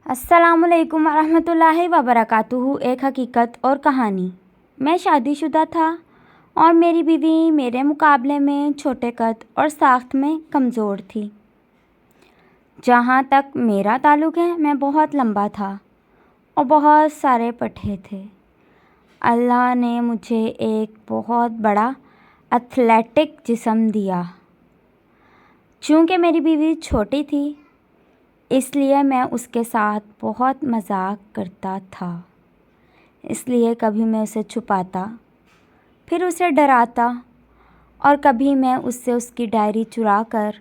अस्सलाम वालेकुम रहमतुल्लाहि व बरकातुहू। एक हकीकत और कहानी। मैं शादीशुदा था और मेरी बीवी मेरे मुकाबले में छोटे कद और साख्त में कमज़ोर थी। जहाँ तक मेरा ताल्लुक़ है, मैं बहुत लंबा था और बहुत सारे पट्टे थे। अल्लाह ने मुझे एक बहुत बड़ा एथलेटिक जिस्म दिया। चूँकि मेरी बीवी छोटी थी, इसलिए मैं उसके साथ बहुत मजाक करता था। इसलिए कभी मैं उसे छुपाता, फिर उसे डराता और कभी मैं उससे उसकी डायरी चुरा कर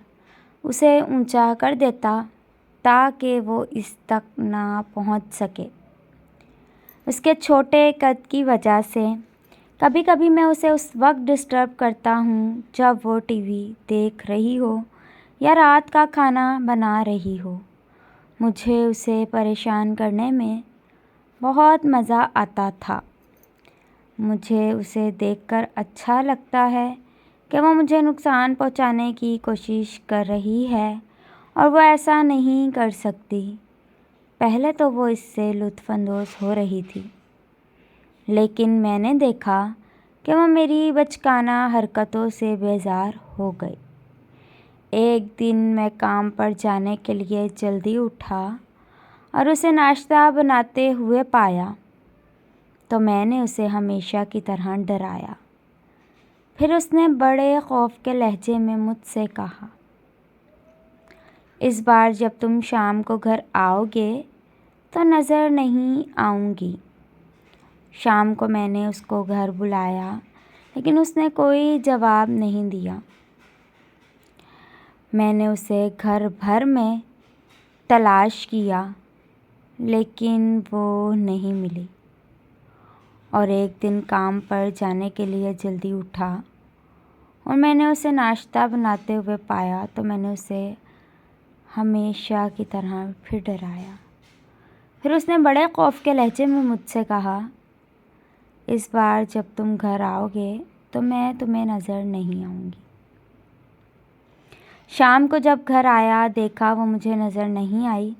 उसे ऊंचा कर देता ताकि वो इस तक ना पहुंच सके। उसके छोटे कद की वजह से कभी कभी मैं उसे उस वक्त डिस्टर्ब करता हूँ जब वो टीवी देख रही हो या रात का खाना बना रही हो। मुझे उसे परेशान करने में बहुत मज़ा आता था। मुझे उसे देखकर अच्छा लगता है कि वो मुझे नुकसान पहुंचाने की कोशिश कर रही है और वो ऐसा नहीं कर सकती। पहले तो वो इससे लुत्फ़अंदोज़ हो रही थी, लेकिन मैंने देखा कि वो मेरी बचकाना हरकतों से बेजार हो गई। एक दिन मैं काम पर जाने के लिए जल्दी उठा और उसे नाश्ता बनाते हुए पाया, तो मैंने उसे हमेशा की तरह डराया। फिर उसने बड़े खौफ के लहजे में मुझसे कहा, इस बार जब तुम शाम को घर आओगे तो नज़र नहीं आऊँगी। शाम को मैंने उसको घर बुलाया, लेकिन उसने कोई जवाब नहीं दिया। मैंने उसे घर भर में तलाश किया, लेकिन वो नहीं मिली। और एक दिन काम पर जाने के लिए जल्दी उठा और मैंने उसे नाश्ता बनाते हुए पाया, तो मैंने उसे हमेशा की तरह फिर डराया। फिर उसने बड़े खौफ के लहजे में मुझसे कहा, इस बार जब तुम घर आओगे तो मैं तुम्हें नज़र नहीं आऊँगी। शाम को जब घर आया, देखा वो मुझे नज़र नहीं आई।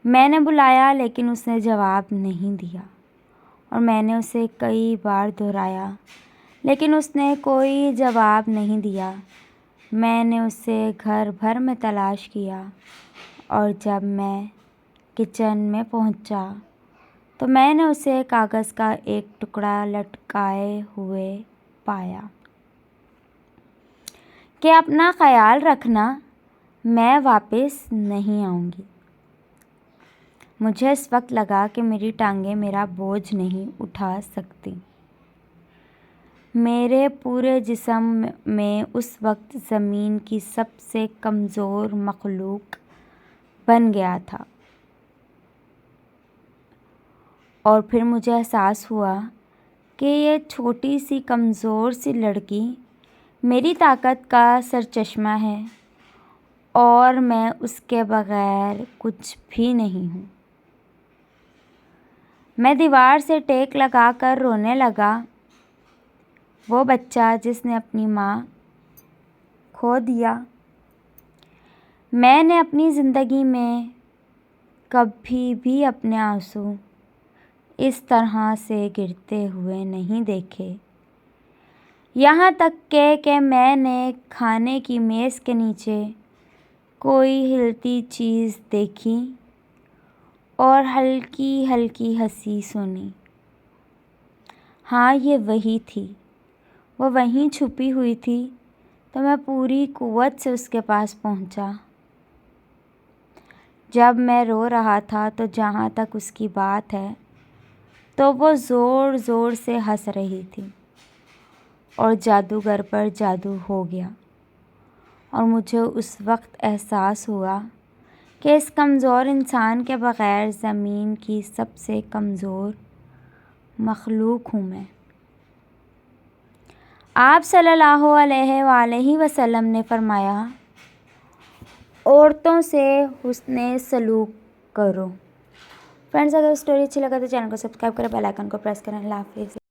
मैंने बुलाया, लेकिन उसने जवाब नहीं दिया और मैंने उसे कई बार दोहराया, लेकिन उसने कोई जवाब नहीं दिया। मैंने उसे घर भर में तलाश किया और जब मैं किचन में पहुंचा, तो मैंने उसे कागज़ का एक टुकड़ा लटकाए हुए पाया कि अपना ख्याल रखना, मैं वापस नहीं आऊँगी। मुझे इस वक्त लगा कि मेरी टांगें मेरा बोझ नहीं उठा सकती। मेरे पूरे जिस्म में उस वक्त ज़मीन की सबसे कमज़ोर मखलूक बन गया था। और फिर मुझे एहसास हुआ कि ये छोटी सी कमज़ोर सी लड़की मेरी ताकत का सरचश्मा है और मैं उसके बग़ैर कुछ भी नहीं हूँ। मैं दीवार से टेक लगाकर रोने लगा। वो बच्चा जिसने अपनी माँ खो दिया। मैंने अपनी ज़िंदगी में कभी भी अपने आंसू इस तरह से गिरते हुए नहीं देखे। यहाँ तक कि मैंने खाने की मेज़ के नीचे कोई हिलती चीज़ देखी और हल्की हल्की हंसी सुनी। हाँ, ये वही थी। वो वहीं छुपी हुई थी, तो मैं पूरी कुव्वत से उसके पास पहुंचा। जब मैं रो रहा था, तो जहाँ तक उसकी बात है, तो वो ज़ोर ज़ोर से हंस रही थी और जादूगर पर जादू हो गया। और मुझे उस वक्त एहसास हुआ कि इस कमज़ोर इंसान के बग़ैर ज़मीन की सबसे कमज़ोर मखलूक हूँ मैं। आप सल्लल्लाहु अलैहि वसल्लम ने फरमाया, औरतों से हुस्ने सलूक करो। फ्रेंड्स, अगर स्टोरी अच्छी लगा तो चैनल को सब्सक्राइब करें, बेल आइकन को प्रेस करें। अल्लाह हाफ़िज़।